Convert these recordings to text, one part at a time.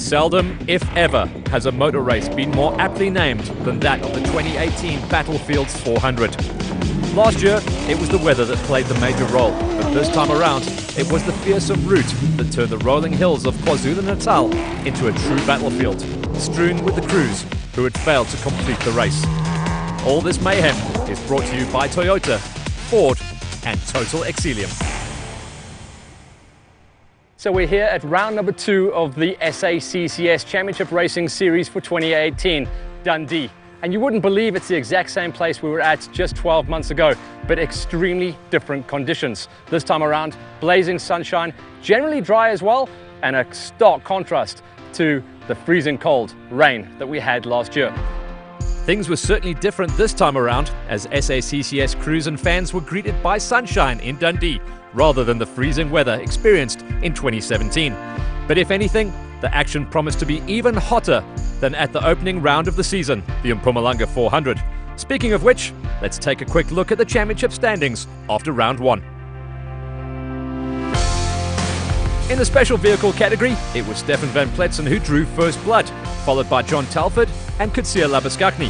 Seldom, if ever, has a motor race been more aptly named than that of the 2018 Battlefields 400. Last year, it was the weather that played the major role, but this time around, it was the fearsome route that turned the rolling hills of KwaZulu-Natal into a true battlefield, strewn with the crews who had failed to complete the race. All this mayhem is brought to you by Toyota, Ford, and Total Exilium. So we're here at round number 2 of the SACCS Championship Racing Series for 2018, Dundee. And you wouldn't believe it's the exact same place we were at just 12 months ago, but extremely different conditions. This time around, blazing sunshine, generally dry as well, and a stark contrast to the freezing cold rain that we had last year. Things were certainly different this time around, as SACCS crews and fans were greeted by sunshine in Dundee, rather than the freezing weather experienced in 2017. But if anything, the action promised to be even hotter than at the opening round of the season, the Mpumalanga 400. Speaking of which, let's take a quick look at the championship standings after round 1. In the special vehicle category, it was Stefan van Pletsen who drew first blood, followed by John Telford and Kutsia Labuskakny,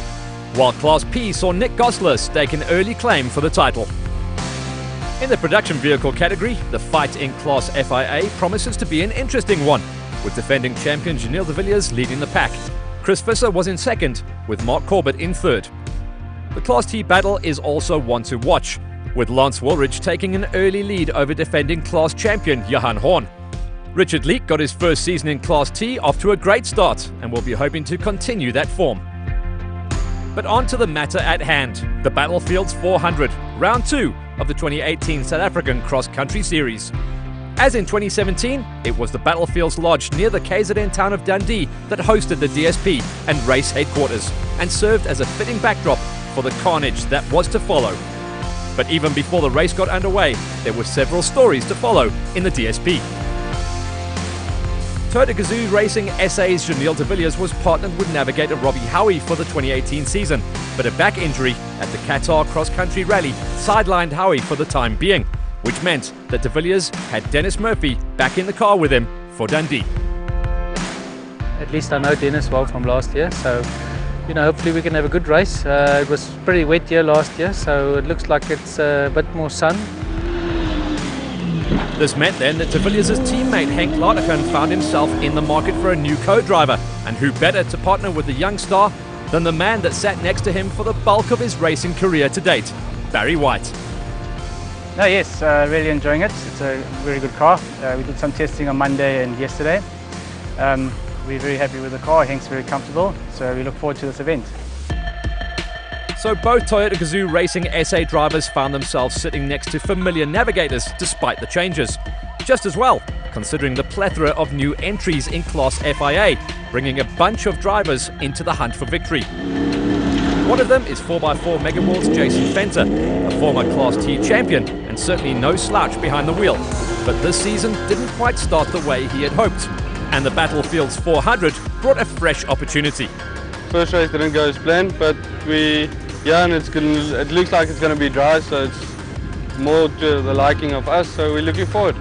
while Class P saw Nick Gosler stake an early claim for the title. In the production vehicle category, the fight in Class FIA promises to be an interesting one, with defending champion Janelle de Villiers leading the pack. Chris Visser was in second, with Mark Corbett in third. The Class T battle is also one to watch, with Lance Woolridge taking an early lead over defending Class champion Johan Horn. Richard Leek got his first season in Class T off to a great start and will be hoping to continue that form. But on to the matter at hand, the Battlefields 400, round 2 of the 2018 South African Cross Country Series. As in 2017, it was the Battlefields Lodge near the KZN town of Dundee that hosted the DSP and race headquarters, and served as a fitting backdrop for the carnage that was to follow. But even before the race got underway, there were several stories to follow in the DSP. Toyota Gazoo Racing SA's Janelle de Villiers was partnered with navigator Robbie Howie for the 2018 season, but a back injury at the Qatar Cross Country Rally sidelined Howie for the time being, which meant that de Villiers had Dennis Murphy back in the car with him for Dundee. At least I know Dennis well from last year, so hopefully we can have a good race. It was a pretty wet year last year, so it looks like it's a bit more sun. This meant then that de Villiers' teammate Henk Ladergan found himself in the market for a new co-driver, and who better to partner with the young star than the man that sat next to him for the bulk of his racing career to date, Barry White. No, yes, really enjoying it. It's a very good car. We did some testing on Monday and yesterday. We're very happy with the car. Henk's very comfortable, so we look forward to this event. So both Toyota Gazoo Racing SA drivers found themselves sitting next to familiar navigators despite the changes. Just as well, considering the plethora of new entries in Class FIA, bringing a bunch of drivers into the hunt for victory. One of them is 4x4 Megaworld's Jason Fenter, a former Class T champion and certainly no slouch behind the wheel. But this season didn't quite start the way he had hoped, and the Battlefields 400 brought a fresh opportunity. First race didn't go as planned, but it looks like it's going to be dry, so it's more to the liking of us, so we're looking forward.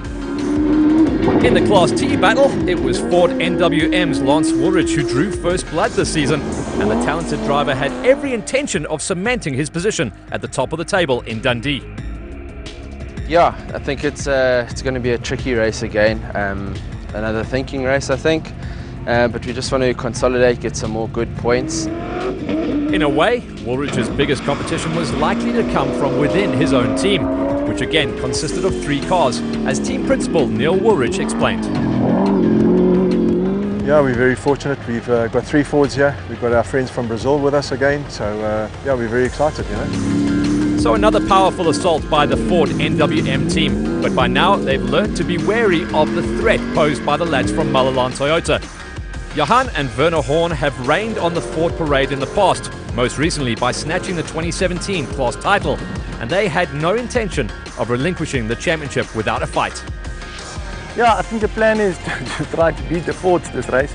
In the Class T battle, it was Ford NWM's Lance Woolridge who drew first blood this season, and the talented driver had every intention of cementing his position at the top of the table in Dundee. Yeah, I think it's going to be a tricky race again, another thinking race I think, but we just want to consolidate, get some more good points. In a way, Woolridge's biggest competition was likely to come from within his own team, which again consisted of 3 cars, as team principal Neil Woolridge explained. Yeah, we're very fortunate. We've got 3 Fords here. We've got our friends from Brazil with us again, so we're very excited, So another powerful assault by the Ford NWM team, but by now they've learned to be wary of the threat posed by the lads from Malalan Toyota. Johan and Werner Horn have reigned on the Ford parade in the past, most recently by snatching the 2017 Class title, and they had no intention of relinquishing the championship without a fight. Yeah, I think the plan is to try to beat the Fords this race.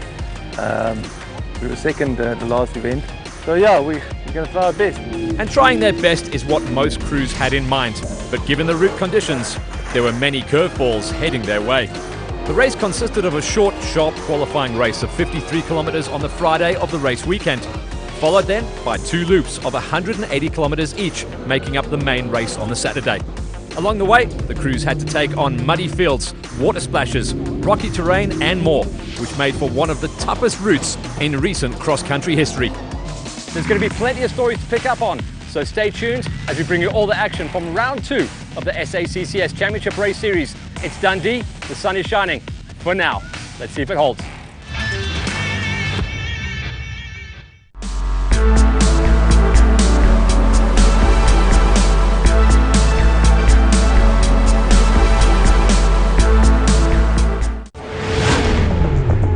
We were second the last event, so yeah, we're going to try our best. And trying their best is what most crews had in mind, but given the route conditions, there were many curveballs heading their way. The race consisted of a short, sharp qualifying race of 53 kilometers on the Friday of the race weekend, followed then by 2 loops of 180 kilometers each, making up the main race on the Saturday. Along the way, the crews had to take on muddy fields, water splashes, rocky terrain and more, which made for one of the toughest routes in recent cross-country history. There's going to be plenty of stories to pick up on, so stay tuned as we bring you all the action from round 2 of the SACCS Championship Race Series. It's Dundee, the sun is shining. For now, let's see if it holds.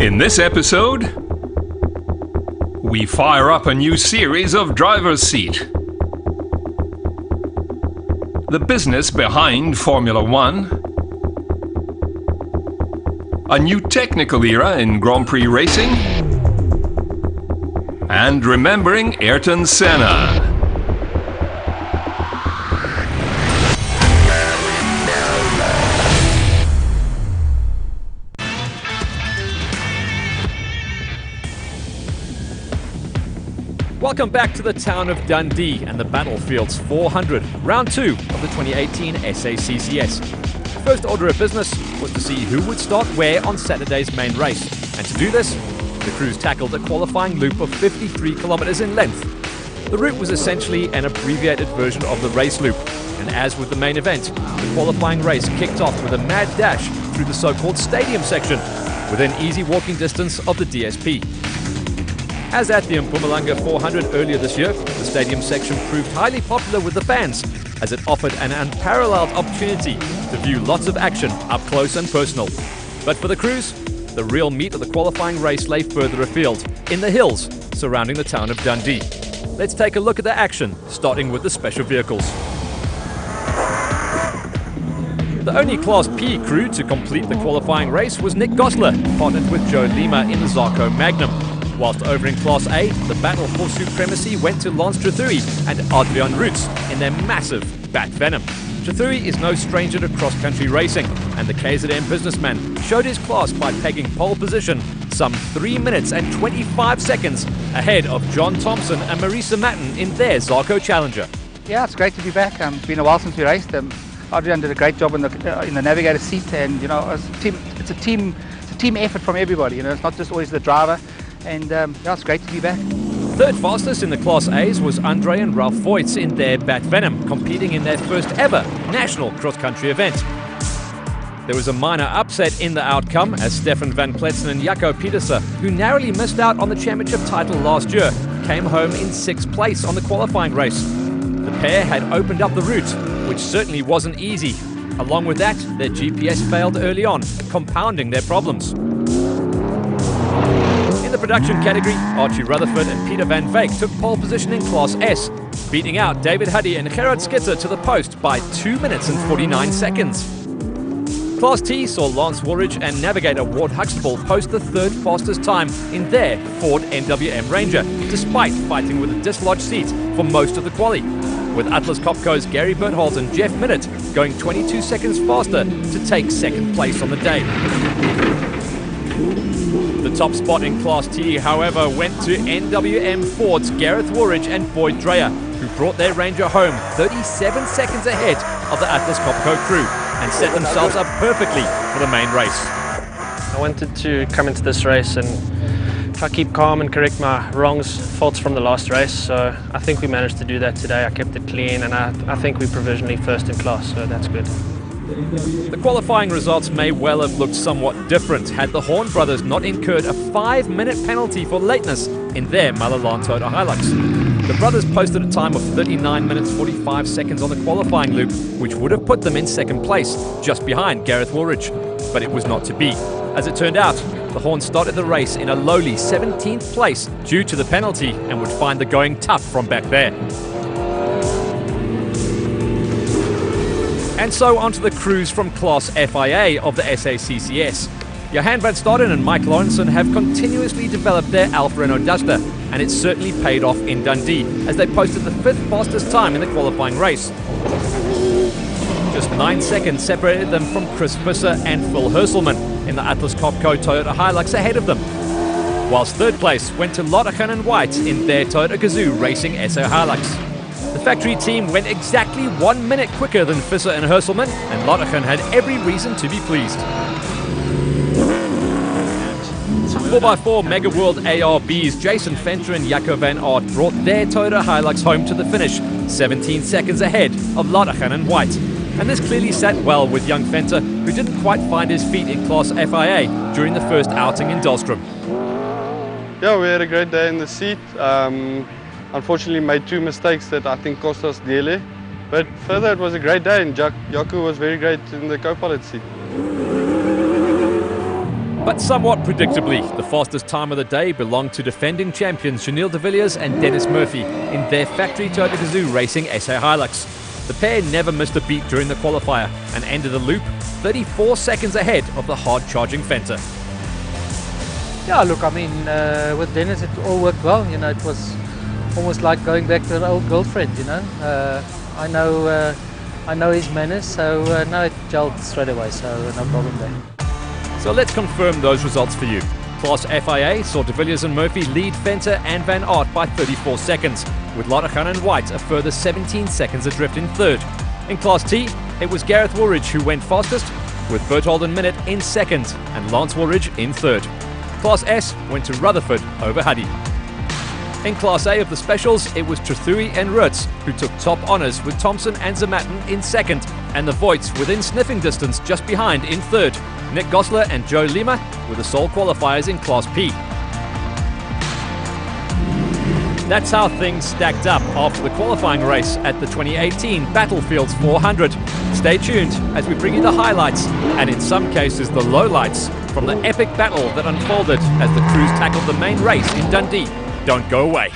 In this episode, we fire up a new series of Driver's Seat. The business behind Formula One, a new technical era in Grand Prix racing, and remembering Ayrton Senna. Welcome back to the town of Dundee and the Battlefields 400, round 2 of the 2018 SACCS. First order of business was to see who would start where on Saturday's main race. And to do this, the crews tackled a qualifying loop of 53 kilometers in length. The route was essentially an abbreviated version of the race loop. And as with the main event, the qualifying race kicked off with a mad dash through the so-called stadium section, within easy walking distance of the DSP. As at the Mpumalanga 400 earlier this year, the stadium section proved highly popular with the fans, as it offered an unparalleled opportunity to view lots of action up close and personal. But for the crews, the real meat of the qualifying race lay further afield, in the hills surrounding the town of Dundee. Let's take a look at the action, starting with the special vehicles. The only Class P crew to complete the qualifying race was Nick Gosler, partnered with Joe Lima in the Zarco Magnum. Whilst over in Class A, the battle for supremacy went to Lance Trethewey and Adrian Roots in their massive Bat Venom. Trethewey is no stranger to cross-country racing, and the KZN businessman showed his class by pegging pole position some 3 minutes and 25 seconds ahead of John Thompson and Marisa Matten in their Zarco Challenger. Yeah, it's great to be back. It's been a while since we raced. Adrian did a great job in the navigator seat, and it's a team effort from everybody. It's not just always the driver. And it's great to be back. Third fastest in the Class A's was Andre and Ralph Voits in their Bat Venom, competing in their first ever national cross-country event. There was a minor upset in the outcome as Stefan van Pletsen and Jaco Pieterse, who narrowly missed out on the championship title last year, came home in 6th place on the qualifying race. The pair had opened up the route, which certainly wasn't easy. Along with that, their GPS failed early on, compounding their problems. In the production category, Archie Rutherford and Peter van Veek took pole position in Class S, beating out David Huddy and Gerard Skitzer to the post by 2 minutes and 49 seconds. Class T saw Lance Woolridge and navigator Ward Huxtable post the 3rd fastest time in their Ford NWM Ranger, despite fighting with a dislodged seat for most of the quali, with Atlas Copco's Gary Bertholdt and Jeff Minnett going 22 seconds faster to take 2nd place on the day. The top spot in Class T, however, went to NWM Ford's Gareth Woolridge and Boyd Dreyer, who brought their Ranger home 37 seconds ahead of the Atlas Copco crew and set themselves up perfectly for the main race. I wanted to come into this race and try to keep calm and correct my faults from the last race, so I think we managed to do that today. I kept it clean, and I think we're provisionally first in class, so that's good. The qualifying results may well have looked somewhat different had the Horn brothers not incurred a 5-minute penalty for lateness in their Malalan Toyota Hilux. The brothers posted a time of 39 minutes 45 seconds on the qualifying loop, which would have put them in 2nd place, just behind Gareth Woolridge. But it was not to be. As it turned out, the Horn started the race in a lowly 17th place due to the penalty and would find the going tough from back there. And so onto the crews from Class FIA of the SACCS. Johan van Staden and Mike Lawrenson have continuously developed their Alfa Renault Duster, and it's certainly paid off in Dundee, as they posted the 5th fastest time in the qualifying race. Just 9 seconds separated them from Chris Visser and Phil Hurselman in the Atlas Copco Toyota Hilux ahead of them. Whilst third place went to Lottchen and White in their Toyota Gazoo Racing SA Hilux. The factory team went exactly 1 minute quicker than Visser and Hurselman, and Lottchen had every reason to be pleased. 4x4 Mega World ARB's Jason Venter and Jaco van Aert brought their Toyota Hilux home to the finish, 17 seconds ahead of Lottchen and White. And this clearly sat well with young Venter, who didn't quite find his feet in Class FIA during the first outing in Dahlstrom. Yeah, we had a great day in the seat. Unfortunately made 2 mistakes that I think cost us dearly. But further, it was a great day, and Jaco was very great in the co-pilot seat. But somewhat predictably, the fastest time of the day belonged to defending champions Chanel de Villiers and Dennis Murphy in their factory Toyota Gazoo Racing SA Hilux. The pair never missed a beat during the qualifier and ended the loop 34 seconds ahead of the hard-charging Venter. Yeah, look, I mean, with Dennis it all worked well. You know, it was almost like going back to an old girlfriend, you know. I know his manners, so no, it gelled straight away, so no problem there. So let's confirm those results for you. Class FIA saw de Villiers and Murphy lead Venter and Van Aert by 34 seconds, with Lottchen and White a further 17 seconds adrift in third. In Class T, it was Gareth Woolridge who went fastest, with Berthold and Minute in second and Lance Woolridge in third. Class S went to Rutherford over Huddy. In Class A of the Specials, it was Trethewey and Rutz who took top honours, with Thompson and Zamatten in second, and the Voits within sniffing distance just behind in third. Nick Gosler and Joe Lima were the sole qualifiers in Class P. That's how things stacked up after the qualifying race at the 2018 Battlefields 400. Stay tuned as we bring you the highlights, and in some cases the lowlights, from the epic battle that unfolded as the crews tackled the main race in Dundee. Don't go away.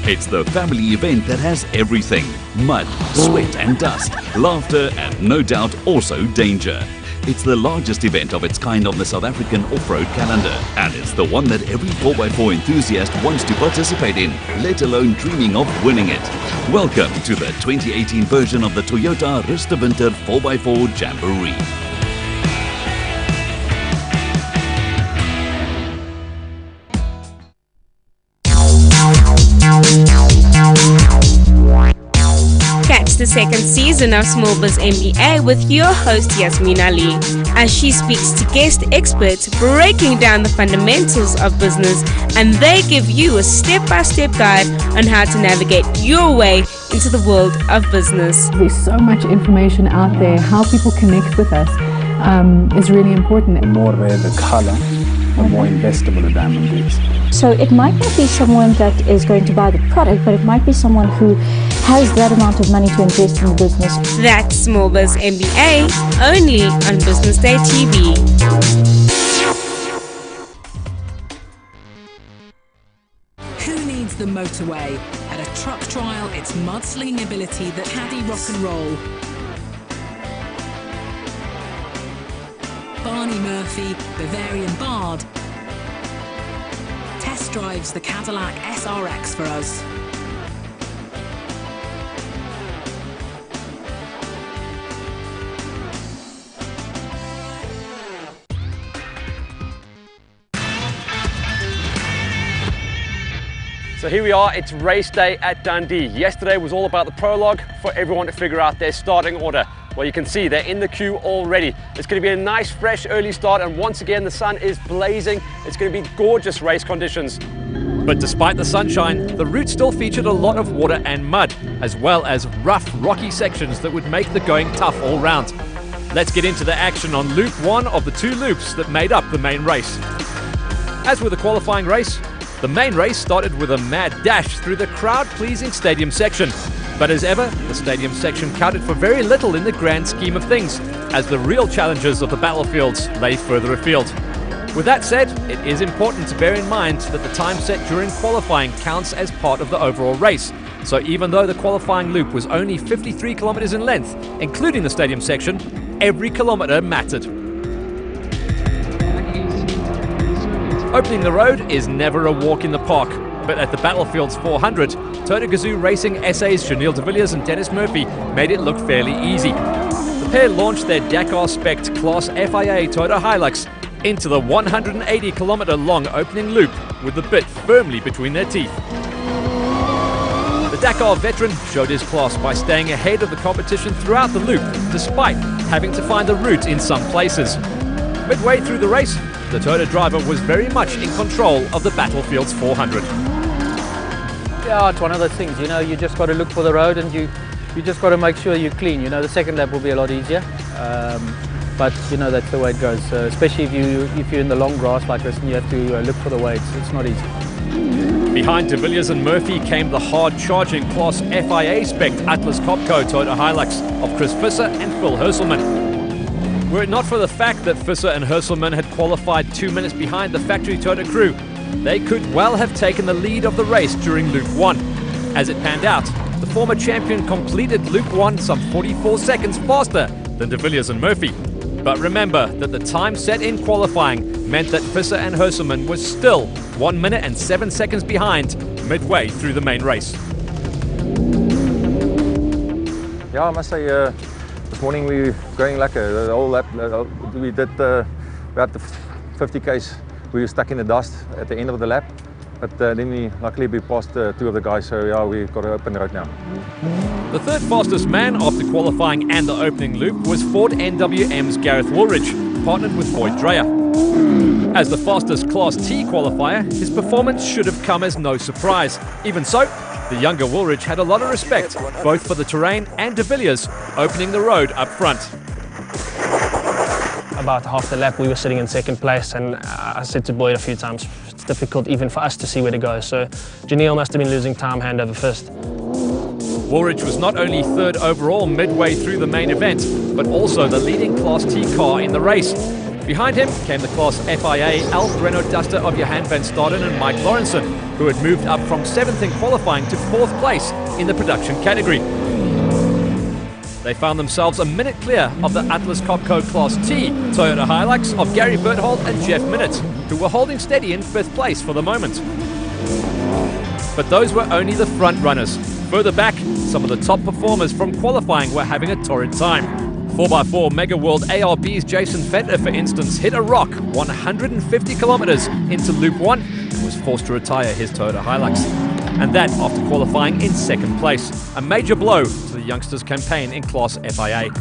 It's the family event that has everything: mud, sweat and dust, laughter and no doubt also danger. It's the largest event of its kind on the South African off-road calendar, and it's the one that every 4x4 enthusiast wants to participate in, let alone dreaming of winning it. Welcome to the 2018 version of the Toyota Rus de Winter 4x4 Jamboree. Catch the second season of Small Biz MBA with your host Yasmin Ali, as she speaks to guest experts breaking down the fundamentals of business, and they give you a step-by-step guide on how to navigate your way into the world of business. There's so much information out there. How people connect with us is really important. The more rare the color, the more investable a diamond is. So it might not be someone that is going to buy the product, but it might be someone who has that amount of money to invest in the business. That's Small Biz MBA, only on Business Day TV. Who needs the motorway? At a truck trial, it's mudslinging ability that caddy rock and roll. Barney Murphy, Bavarian Bard, test drives the Cadillac SRX for us. So here we are, it's race day at Dundee. Yesterday was all about the prologue for everyone to figure out their starting order. Well, you can see they're in the queue already. It's going to be a nice, fresh, early start, and once again, the sun is blazing. It's going to be gorgeous race conditions. But despite the sunshine, the route still featured a lot of water and mud, as well as rough, rocky sections that would make the going tough all round. Let's get into the action on Loop 1 of the 2 loops that made up the main race. As with the qualifying race, the main race started with a mad dash through the crowd-pleasing stadium section. But as ever, the stadium section counted for very little in the grand scheme of things, as the real challenges of the battlefields lay further afield. With that said, it is important to bear in mind that the time set during qualifying counts as part of the overall race. So even though the qualifying loop was only 53 kilometers in length, including the stadium section, every kilometer mattered. Opening the road is never a walk in the park. But at the Battlefield's 400, Toyota Gazoo Racing SA's Chanel de Villiers and Dennis Murphy made it look fairly easy. The pair launched their Dakar Spec Class FIA Toyota Hilux into the 180-kilometre long opening loop with the bit firmly between their teeth. The Dakar veteran showed his class by staying ahead of the competition throughout the loop, despite having to find a route in some places. Midway through the race, the Toyota driver was very much in control of the Battlefield's 400. Yeah, it's one of those things, you know, you just got to look for the road and you just got to make sure you're clean. You know, the second lap will be a lot easier, but you know, that's the way it goes. Especially if you're in the long grass like this and you have to look for the way, it's not easy. Behind de Villiers and Murphy came the hard-charging Class FIA Spec Atlas Copco Toyota Hilux of Chris Visser and Phil Hurselman. Were it not for the fact that Visser and Hurselman had qualified 2 minutes behind the factory Toyota crew, they could well have taken the lead of the race during Loop 1. As it panned out, the former champion completed Loop 1 some 44 seconds faster than de Villiers and Murphy. But remember that the time set in qualifying meant that Visser and Hurselman was still 1 minute and 7 seconds behind midway through the main race. Yeah, I must say, this morning we were going like the whole lap. We did about the 50 k's. We were stuck in the dust at the end of the lap, but then luckily we passed two of the guys, so yeah, we've got an open road now. The third fastest man after qualifying and the opening loop was Ford NWM's Gareth Woolridge, partnered with Boyd Dreyer. As the fastest Class T qualifier, his performance should have come as no surprise. Even so, the younger Woolridge had a lot of respect, both for the terrain and de Villiers, opening the road up front. About half the lap we were sitting in second place, and I said to Boyd a few times, it's difficult even for us to see where to go, so Janelle must have been losing time hand over fist. Woolridge was not only third overall midway through the main event, but also the leading Class T car in the race. Behind him came the Class FIA Alf Renault Duster of Johan van Staden and Mike Lawrenson, who had moved up from 7th in qualifying to 4th place in the production category. They found themselves a minute clear of the Atlas Copco Class T Toyota Hilux of Gary Berthold and Jeff Minott, who were holding steady in 5th place for the moment. But those were only the front runners. Further back, some of the top performers from qualifying were having a torrid time. 4x4 Mega World ARB's Jason Fettler, for instance, hit a rock 150 kilometers into Loop 1 and was forced to retire his Toyota Hilux. And that after qualifying in 2nd place, a major blow to the youngsters' campaign in Class FIA.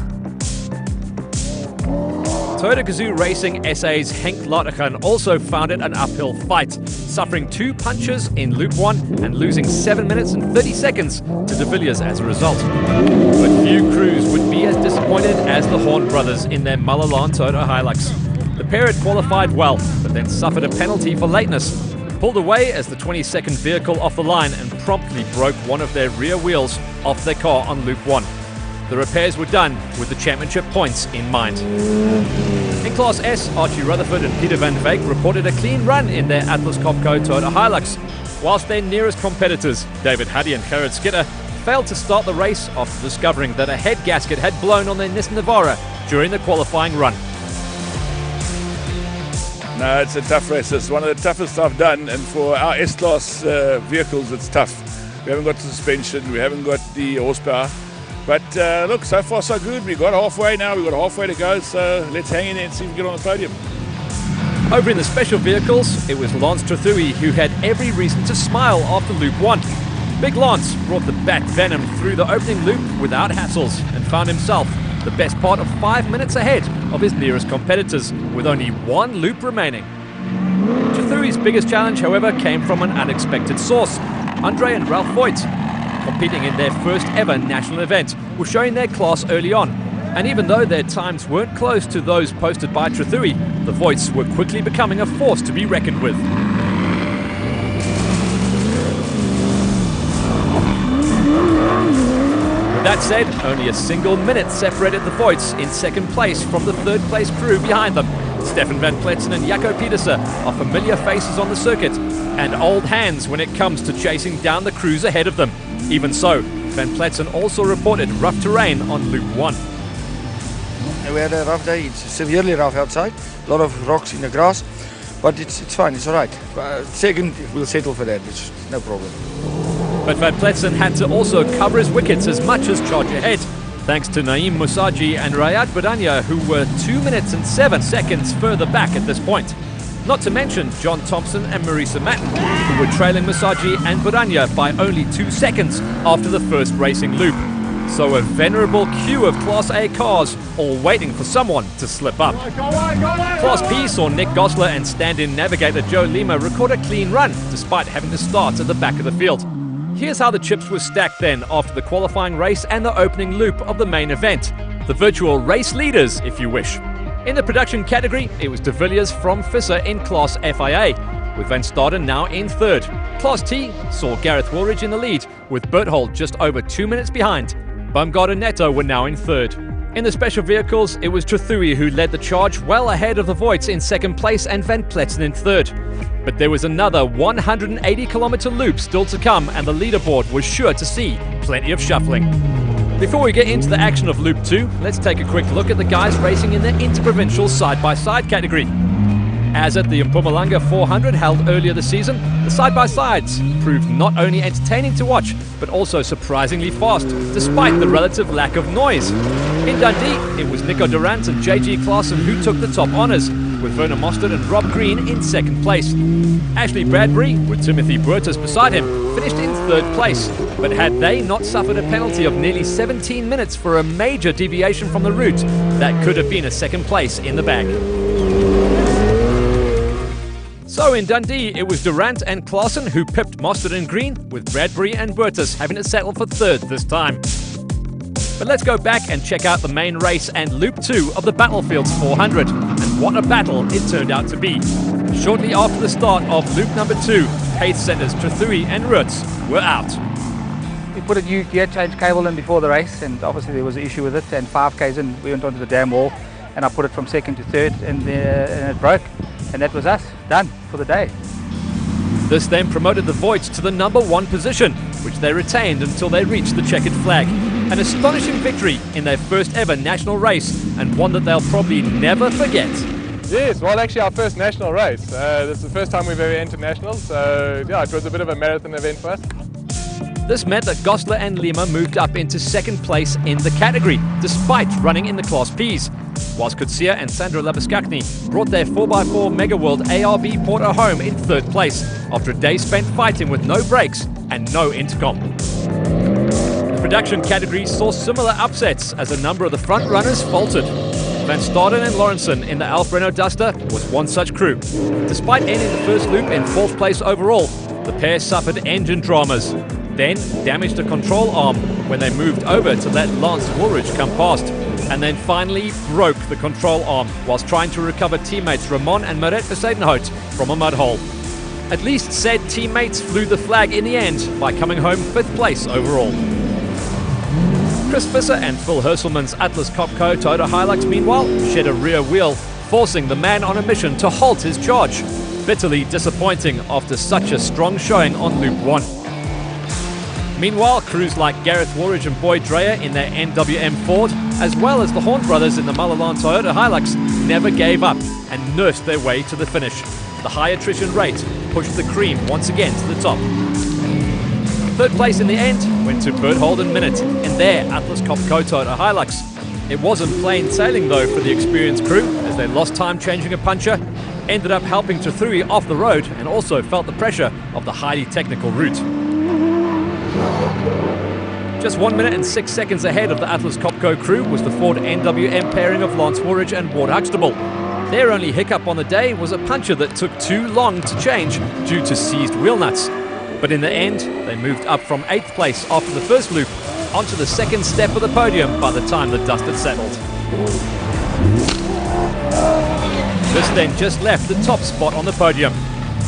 Toyota Gazoo Racing SA's Henk Latergan also found it an uphill fight, suffering 2 punches in Loop 1 and losing 7 minutes and 30 seconds to de Villiers as a result. But few crews would be as disappointed as the Horn brothers in their Malalan Toyota Hilux. The pair had qualified well, but then suffered a penalty for lateness, pulled away as the 22nd vehicle off the line and promptly broke one of their rear wheels off their car on Loop 1. The repairs were done with the championship points in mind. In Class S, Archie Rutherford and Peter van Veek reported a clean run in their Atlas Copco Toyota Hilux, whilst their nearest competitors, David Huddy and Gerard Skitter, failed to start the race after discovering that a head gasket had blown on their Nissan Navara during the qualifying run. No, it's a tough race. It's one of the toughest I've done, and for our S-Class vehicles, it's tough. We haven't got the suspension, we haven't got the horsepower. But look, so far so good. We got halfway now, we've got halfway to go, so let's hang in there and see if we can get on the podium. Over in the special vehicles, it was Lance Trethewey who had every reason to smile after Loop 1. Big Lance brought the Bat Venom through the opening loop without hassles and found himself the best part of 5 minutes ahead of his nearest competitors, with only 1 loop remaining. Trethewey's biggest challenge, however, came from an unexpected source. Andre and Ralph Voigt, competing in their first ever national event, were showing their class early on. And even though their times weren't close to those posted by Trethewey, the Voigts were quickly becoming a force to be reckoned with. With that said, only a single minute separated the Voigts in 2nd place from the 3rd place crew behind them. Stefan van Pletsen and Jaco Pieterse are familiar faces on the circuit and old hands when it comes to chasing down the crews ahead of them. Even so, Van Pletsen also reported rough terrain on Loop 1. We had a rough day. It's severely rough outside. A lot of rocks in the grass. But it's fine, it's all right. Second, we'll settle for that, it's no problem. But Van Pletsen had to also cover his wickets as much as charge ahead, thanks to Naeem Musaji and Rayad Badania, who were 2 minutes and 7 seconds further back at this point. Not to mention John Thompson and Marisa Matten, who were trailing Musaji and Badania by only 2 seconds after the first racing loop. So a venerable queue of Class A cars, all waiting for someone to slip up. Class P saw Nick Gosler and stand-in navigator Joe Lima record a clean run, despite having to start at the back of the field. Here's how the chips were stacked then after the qualifying race and the opening loop of the main event. The virtual race leaders, if you wish. In the production category, it was De Villiers from Visser in Class FIA, with Van Staden now in third. Class T saw Gareth Woolridge in the lead, with Berthold just over 2 minutes behind. Baumgart and Neto were now in third. In the special vehicles, it was Trethewey who led the charge, well ahead of the Voits in second place and Van Pletsen in third. But there was another 180-kilometre loop still to come, and the leaderboard was sure to see plenty of shuffling. Before we get into the action of Loop 2, let's take a quick look at the guys racing in the interprovincial side-by-side category. As at the Mpumalanga 400 held earlier this season, the side-by-sides proved not only entertaining to watch, but also surprisingly fast, despite the relative lack of noise. In Dundee, it was Nico Durant and JG Klaassen who took the top honours, with Werner Mostert and Rob Green in second place. Ashley Bradbury, with Timothy Buertas beside him, finished in third place, but had they not suffered a penalty of nearly 17 minutes for a major deviation from the route, that could have been a second place in the bag. So in Dundee, it was Durant and Klaassen who pipped Mostert and Green, with Bradbury and Buertas having to settle for third this time. But let's go back and check out the main race and Loop 2 of the Battlefields 400, and what a battle it turned out to be. Shortly after the start of Loop number 2, pace setters Trethewey and Rutz were out. We put a new gear change cable in before the race, and obviously there was an issue with it, and 5Ks in, we went onto the damn wall, and I put it from second to third, and it broke, and that was us, done for the day. This then promoted the Voits to the number 1 position, which they retained until they reached the checkered flag. An astonishing victory in their first ever national race, and one that they'll probably never forget. Yes, well actually our first national race. This is the first time we've ever entered nationals, so yeah, it was a bit of a marathon event for us. This meant that Gosler and Lima moved up into second place in the category, despite running in the Class Ps, whilst Kutsia and Sandro Labuskakny brought their 4x4 Mega World ARB Porter home in third place, after a day spent fighting with no brakes and no intercom. The production category saw similar upsets as a number of the front runners faltered. Van Staden and Lawrenson in the Alfa Renault Duster was one such crew. Despite ending the first loop in 4th place overall, the pair suffered engine dramas, then damaged a control arm when they moved over to let Lance Woolridge come past, and then finally broke the control arm whilst trying to recover teammates Ramon and Maret Versteydenhout from a mud hole. At least said teammates flew the flag in the end by coming home 5th place overall. Chris Visser and Phil Herselman's Atlas Copco Toyota Hilux meanwhile shed a rear wheel, forcing the man on a mission to halt his charge. Bitterly disappointing after such a strong showing on Loop 1. Meanwhile, crews like Gareth Woolridge and Boyd Dreyer in their NWM Ford, as well as the Horn brothers in the Malalan Toyota Hilux, never gave up and nursed their way to the finish. The high attrition rate pushed the cream once again to the top. Third place in the end went to Berthold and Minute in their Atlas Copco Toyota Hilux. It wasn't plain sailing though for the experienced crew, as they lost time changing a puncher, ended up helping Trethewey off the road, and also felt the pressure of the highly technical route. Just 1 minute and 6 seconds ahead of the Atlas Copco crew was the Ford NWM pairing of Lance Woolridge and Ward Huxtable. Their only hiccup on the day was a puncher that took too long to change due to seized wheel nuts. But in the end, they moved up from 8th place after the first loop onto the second step of the podium by the time the dust had settled. This then just left the top spot on the podium.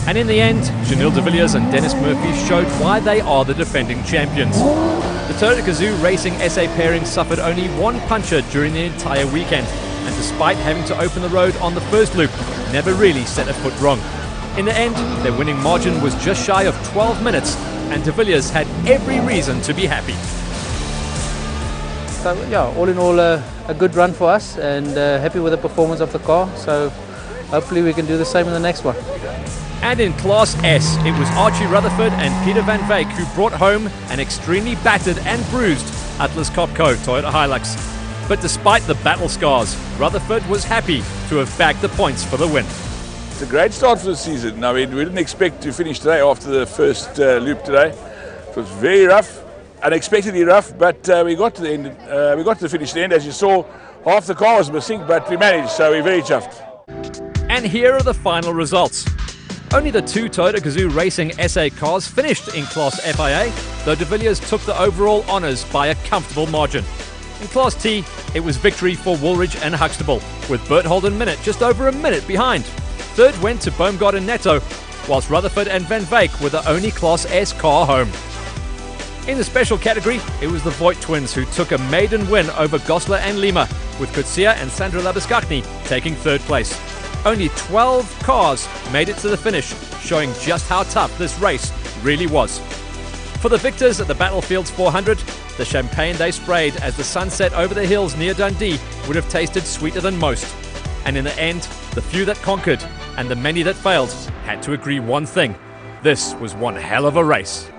And in the end, Janelle de Villiers and Dennis Murphy showed why they are the defending champions. The Toyota Gazoo Racing SA pairing suffered only one puncher during the entire weekend, and despite having to open the road on the first loop, never really set a foot wrong. In the end, their winning margin was just shy of 12 minutes, and de Villiers had every reason to be happy. So yeah, all in all, a good run for us, and happy with the performance of the car. So hopefully we can do the same in the next one. And in Class S, it was Archie Rutherford and Peter Van Wyk who brought home an extremely battered and bruised Atlas Copco Toyota Hilux. But despite the battle scars, Rutherford was happy to have bagged the points for the win. It's a great start for the season. I mean, we didn't expect to finish today after the first loop today. It was very rough, unexpectedly rough, but we got to the end. We got to the finish. The end, as you saw, half the car was missing, but we managed, so we're very chuffed. And here are the final results. Only the 2 Toyota Gazoo Racing SA cars finished in Class FIA, though De Villiers took the overall honours by a comfortable margin. In Class T, it was victory for Woolridge and Huxtable, with Bert Holden Minute just over a minute behind. Third went to Boomgaard and Netto, whilst Rutherford and Van Wyk were the only Class S car home. In the special category, it was the Voigt twins who took a maiden win over Goslar and Lima, with Coetzee and Sandra Labuschagne taking third place. Only 12 cars made it to the finish, showing just how tough this race really was. For the victors at the Battlefields 400, the champagne they sprayed as the sun set over the hills near Dundee would have tasted sweeter than most. And in the end, the few that conquered and the many that failed had to agree one thing: this was one hell of a race.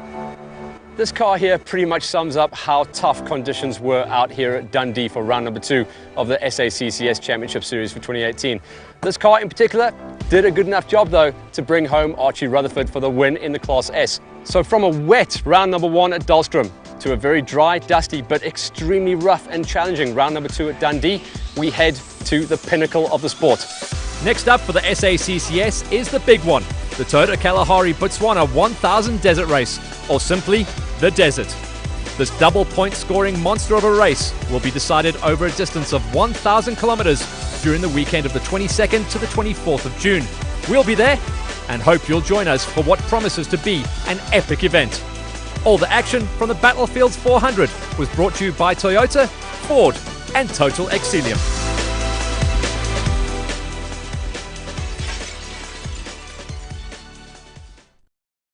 This car here pretty much sums up how tough conditions were out here at Dundee for round number 2 of the SACCS Championship Series for 2018. This car in particular did a good enough job though to bring home Archie Rutherford for the win in the Class S. So from a wet round number 1 at Dahlstrom to a very dry, dusty but extremely rough and challenging round number 2 at Dundee, we head to the pinnacle of the sport. Next up for the SACCS is the big one, the Toyota Kalahari Botswana 1000 Desert Race, or simply the Desert. This double point scoring monster of a race will be decided over a distance of 1,000 kilometers during the weekend of the 22nd to the 24th of June. We'll be there and hope you'll join us for what promises to be an epic event. All the action from the Battlefields 400 was brought to you by Toyota, Ford and Total Exilium.